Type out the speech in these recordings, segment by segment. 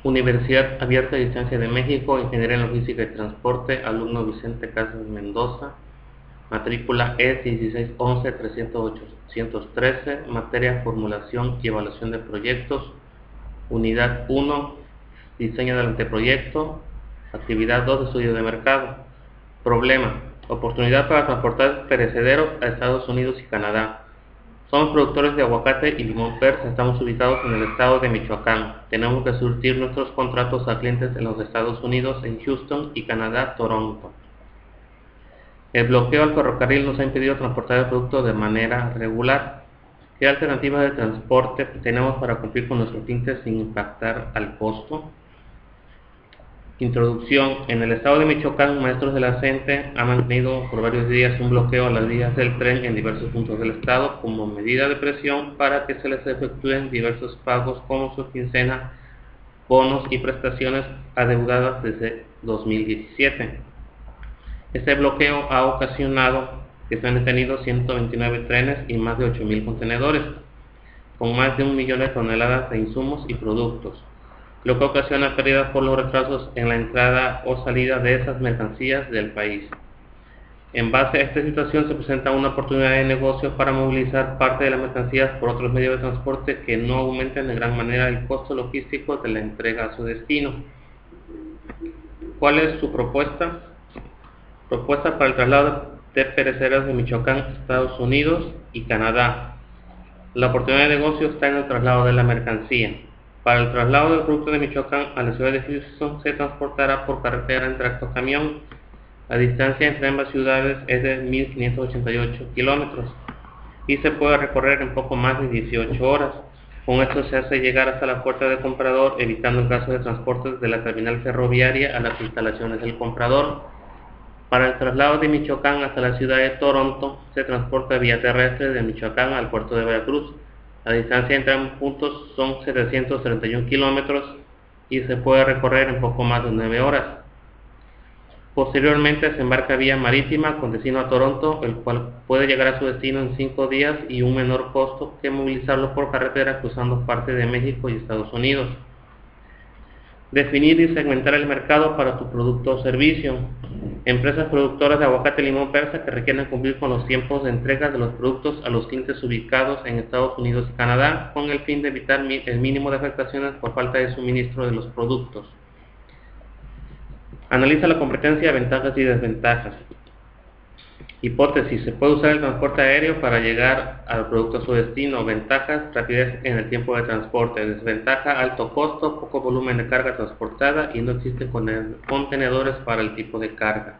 Universidad Abierta a Distancia de México, Ingeniería en Logística y Transporte, alumno Vicente Casas Mendoza, matrícula E1611308-113, materia Formulación y Evaluación de Proyectos, unidad 1, diseño del anteproyecto, actividad 2, estudio de mercado. Problema: oportunidad para transportar perecederos a Estados Unidos y Canadá. Somos productores de aguacate y limón persa, estamos ubicados en el estado de Michoacán. Tenemos que surtir nuestros contratos a clientes en los Estados Unidos, en Houston y Canadá, Toronto. El bloqueo al ferrocarril nos ha impedido transportar el producto de manera regular. ¿Qué alternativas de transporte tenemos para cumplir con nuestros clientes sin impactar al costo? Introducción. En el estado de Michoacán, maestros de la CENTE han mantenido por varios días un bloqueo a las vías del tren en diversos puntos del estado como medida de presión para que se les efectúen diversos pagos como su quincena, bonos y prestaciones adeudadas desde 2017. Este bloqueo ha ocasionado que se han detenido 129 trenes y más de 8,000 contenedores, con más de 1 millón de toneladas de insumos y productos, lo que ocasiona pérdidas por los retrasos en la entrada o salida de esas mercancías del país. En base a esta situación se presenta una oportunidad de negocio para movilizar parte de las mercancías por otros medios de transporte que no aumenten de gran manera el costo logístico de la entrega a su destino. ¿Cuál es su propuesta? Propuesta para el traslado de perecederos de Michoacán a Estados Unidos y Canadá. La oportunidad de negocio está en el traslado de la mercancía. Para el traslado del producto de Michoacán a la ciudad de Houston se transportará por carretera en tractocamión. La distancia entre ambas ciudades es de 1,588 kilómetros y se puede recorrer en poco más de 18 horas. Con esto se hace llegar hasta la puerta del comprador, evitando el gasto de transportes de la terminal ferroviaria a las instalaciones del comprador. Para el traslado de Michoacán hasta la ciudad de Toronto se transporta vía terrestre de Michoacán al puerto de Veracruz. La distancia entre ambos puntos son 731 kilómetros y se puede recorrer en poco más de 9 horas. Posteriormente se embarca vía marítima con destino a Toronto, el cual puede llegar a su destino en 5 días y un menor costo que movilizarlo por carretera cruzando parte de México y Estados Unidos. Definir y segmentar el mercado para tu producto o servicio. Empresas productoras de aguacate y limón persa que requieren cumplir con los tiempos de entrega de los productos a los clientes ubicados en Estados Unidos y Canadá con el fin de evitar el mínimo de afectaciones por falta de suministro de los productos. Analiza la competencia, ventajas y desventajas. Hipótesis: se puede usar el transporte aéreo para llegar al producto a su destino. Ventajas: rapidez en el tiempo de transporte. Desventaja: alto costo, poco volumen de carga transportada y no existen contenedores para el tipo de carga.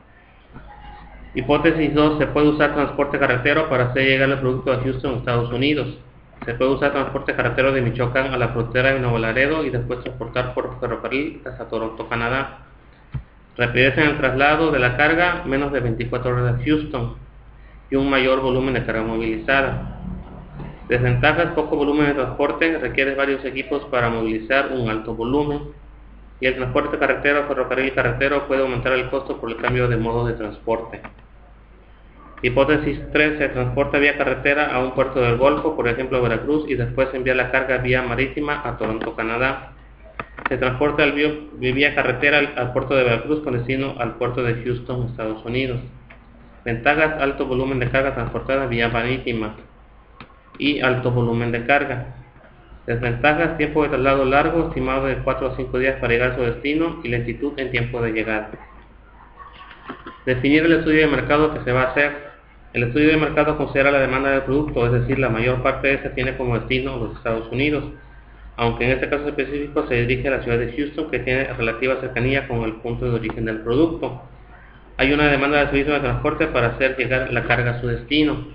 Hipótesis 2: se puede usar transporte carretero para hacer llegar el producto a Houston, Estados Unidos. Se puede usar transporte carretero de Michoacán a la frontera de Nuevo Laredo y después transportar por ferrocarril hasta Toronto, Canadá. Rapidez en el traslado de la carga, menos de 24 horas a Houston y un mayor volumen de carga movilizada. Desventajas: poco volumen de transporte, requiere varios equipos para movilizar un alto volumen y el transporte carretero, ferrocarril y carretero puede aumentar el costo por el cambio de modo de transporte. Hipótesis 3: se transporta vía carretera a un puerto del Golfo, por ejemplo Veracruz, y después se envía la carga vía marítima a Toronto, Canadá. Se transporta vía carretera al puerto de Veracruz con destino al puerto de Houston, Estados Unidos. Ventajas: alto volumen de carga transportada vía marítima y alto volumen de carga. Desventajas: tiempo de traslado largo, estimado de 4 a 5 días para llegar a su destino y lentitud en tiempo de llegada. Definir el estudio de mercado que se va a hacer. El estudio de mercado considera la demanda del producto, es decir, la mayor parte de esta tiene como destino los Estados Unidos, aunque en este caso específico se dirige a la ciudad de Houston, que tiene relativa cercanía con el punto de origen del producto. Hay una demanda de servicio de transporte para hacer llegar la carga a su destino.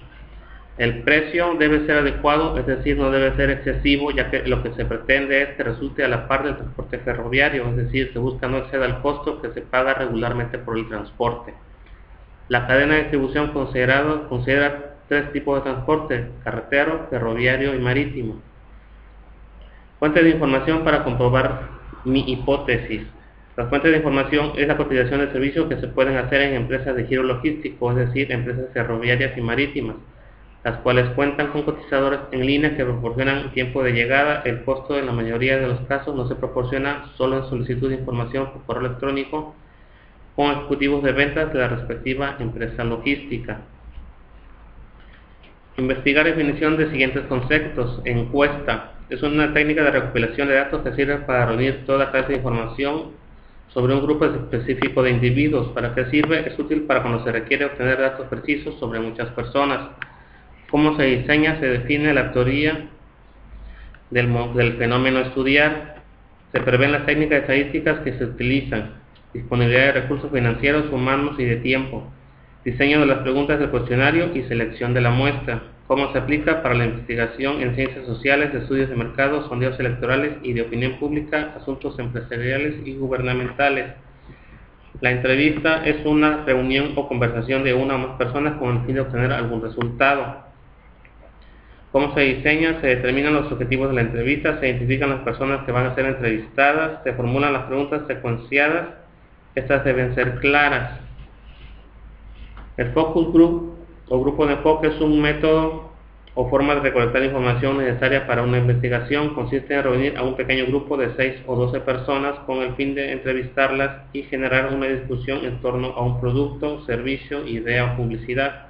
El precio debe ser adecuado, es decir, no debe ser excesivo, ya que lo que se pretende es que resulte a la par del transporte ferroviario, es decir, se busca no exceda el costo que se paga regularmente por el transporte. La cadena de distribución considera 3 tipos de transporte: carretero, ferroviario y marítimo. Fuente de información para comprobar mi hipótesis. La fuente de información es la cotización de servicios que se pueden hacer en empresas de giro logístico, es decir, empresas ferroviarias y marítimas. las cuales cuentan con cotizadores en línea que proporcionan tiempo de llegada. El costo en la mayoría de los casos no se proporciona solo en solicitud de información por correo electrónico con ejecutivos de ventas de la respectiva empresa logística. Investigar definición de siguientes conceptos. Encuesta es una técnica de recopilación de datos que sirve para reunir toda clase de información sobre un grupo específico de individuos. ¿Para qué sirve? Es útil para cuando se requiere obtener datos precisos sobre muchas personas. ¿Cómo se diseña? Se define la teoría del fenómeno a estudiar. Se prevén las técnicas estadísticas que se utilizan. Disponibilidad de recursos financieros, humanos y de tiempo. Diseño de las preguntas del cuestionario y selección de la muestra. Cómo se aplica para la investigación en ciencias sociales, de estudios de mercado, sondeos electorales y de opinión pública, asuntos empresariales y gubernamentales. La entrevista es una reunión o conversación de una o más personas con el fin de obtener algún resultado. ¿Cómo se diseña? Se determinan los objetivos de la entrevista, se identifican las personas que van a ser entrevistadas, se formulan las preguntas secuenciadas. Estas deben ser claras. El focus group o grupo de enfoque es un método o forma de recolectar información necesaria para una investigación. Consiste en reunir a un pequeño grupo de 6 o 12 personas con el fin de entrevistarlas y generar una discusión en torno a un producto, servicio, idea o publicidad.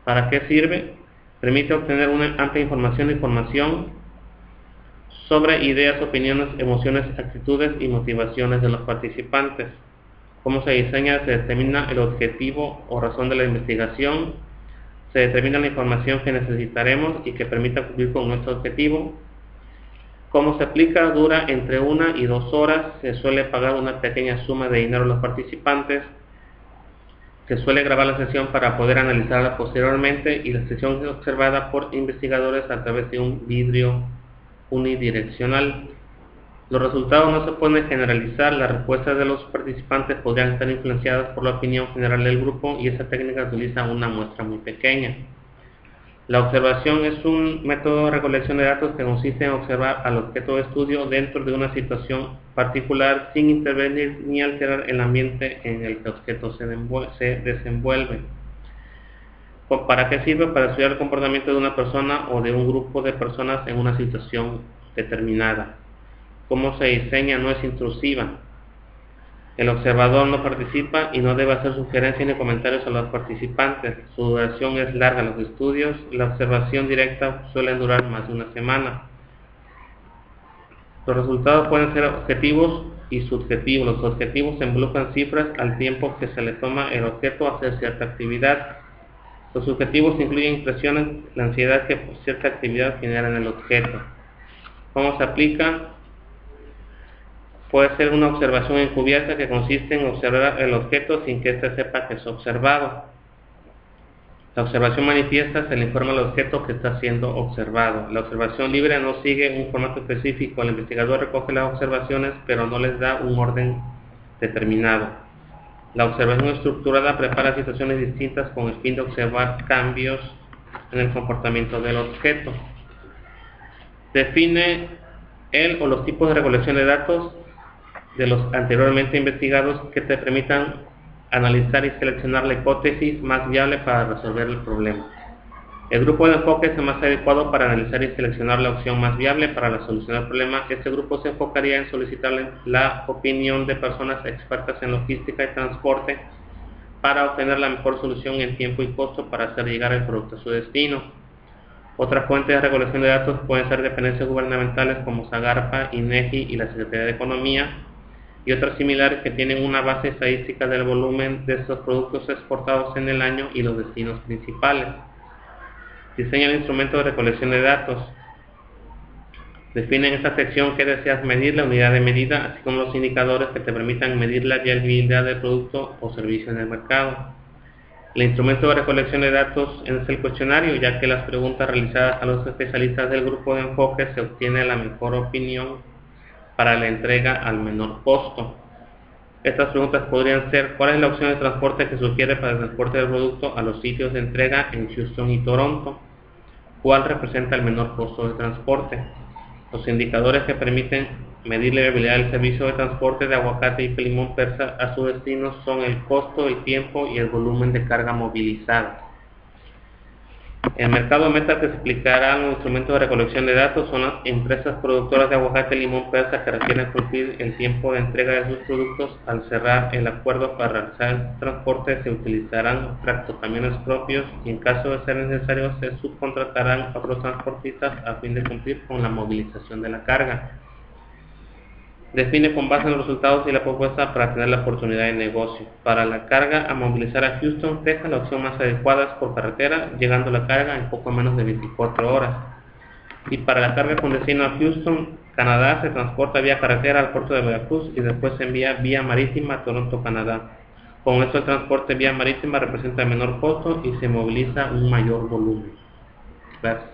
¿Para qué sirve? Permite obtener una amplia información sobre ideas, opiniones, emociones, actitudes y motivaciones de los participantes. ¿Cómo se diseña? Se determina el objetivo o razón de la investigación. Se determina la información que necesitaremos y que permita cumplir con nuestro objetivo. ¿Cómo se aplica? Dura entre 1 y 2 horas. Se suele pagar una pequeña suma de dinero a los participantes. Se suele grabar la sesión para poder analizarla posteriormente y la sesión es observada por investigadores a través de un vidrio unidireccional. Los resultados no se pueden generalizar. Las respuestas de los participantes podrían estar influenciadas por la opinión general del grupo y esa técnica utiliza una muestra muy pequeña. La observación es un método de recolección de datos que consiste en observar al objeto de estudio dentro de una situación particular sin intervenir ni alterar el ambiente en el que el objeto se desenvuelve. ¿Para qué sirve? Para estudiar el comportamiento de una persona o de un grupo de personas en una situación determinada. ¿Cómo se diseña? No es intrusiva. El observador no participa y no debe hacer sugerencias ni comentarios a los participantes. Su duración es larga. Los estudios, la observación directa suelen durar más de una semana. Los resultados pueden ser objetivos y subjetivos. Los objetivos involucran cifras al tiempo que se le toma el objeto a hacer cierta actividad. Los subjetivos incluyen impresiones, la ansiedad que por cierta actividad genera en el objeto. ¿Cómo se aplica? Puede ser una observación encubierta que consiste en observar el objeto sin que éste sepa que es observado. La observación manifiesta se le informa al objeto que está siendo observado. La observación libre no sigue un formato específico. El investigador recoge las observaciones pero no les da un orden determinado. La observación estructurada prepara situaciones distintas con el fin de observar cambios en el comportamiento del objeto. Define el o los tipos de recolección de datos de los anteriormente investigados que te permitan analizar y seleccionar la hipótesis más viable para resolver el problema. El grupo de enfoque es el más adecuado para analizar y seleccionar la opción más viable para la solución del problema. Este grupo se enfocaría en solicitar la opinión de personas expertas en logística y transporte para obtener la mejor solución en tiempo y costo para hacer llegar el producto a su destino. Otras fuentes de recolección de datos pueden ser dependencias gubernamentales como SAGARPA, INEGI y la Secretaría de Economía, y otras similares que tienen una base estadística del volumen de estos productos exportados en el año y los destinos principales. Diseña el instrumento de recolección de datos. Define en esta sección qué deseas medir, la unidad de medida, así como los indicadores que te permitan medir la viabilidad del producto o servicio en el mercado. El instrumento de recolección de datos es el cuestionario, ya que las preguntas realizadas a los especialistas del grupo de enfoque se obtiene la mejor opinión para la entrega al menor costo. Estas preguntas podrían ser: ¿cuál es la opción de transporte que sugiere para el transporte del producto a los sitios de entrega en Houston y Toronto? ¿Cuál representa el menor costo de transporte? Los indicadores que permiten medir la viabilidad del servicio de transporte de aguacate y limón persa a su destino son el costo, el tiempo y el volumen de carga movilizada. El mercado meta que explicará los instrumentos de recolección de datos son las empresas productoras de aguacate y limón persa que requieren cumplir el tiempo de entrega de sus productos. Al cerrar el acuerdo para realizar el transporte se utilizarán tractocamiones propios y en caso de ser necesario se subcontratarán a otros transportistas a fin de cumplir con la movilización de la carga. Define con base en los resultados y la propuesta para tener la oportunidad de negocio. Para la carga a movilizar a Houston, Texas, la opción más adecuada es por carretera, llegando la carga en poco menos de 24 horas. Y para la carga con destino a Houston, Canadá, se transporta vía carretera al puerto de Veracruz y después se envía vía marítima a Toronto, Canadá. Con esto el transporte vía marítima representa menor costo y se moviliza un mayor volumen. Gracias.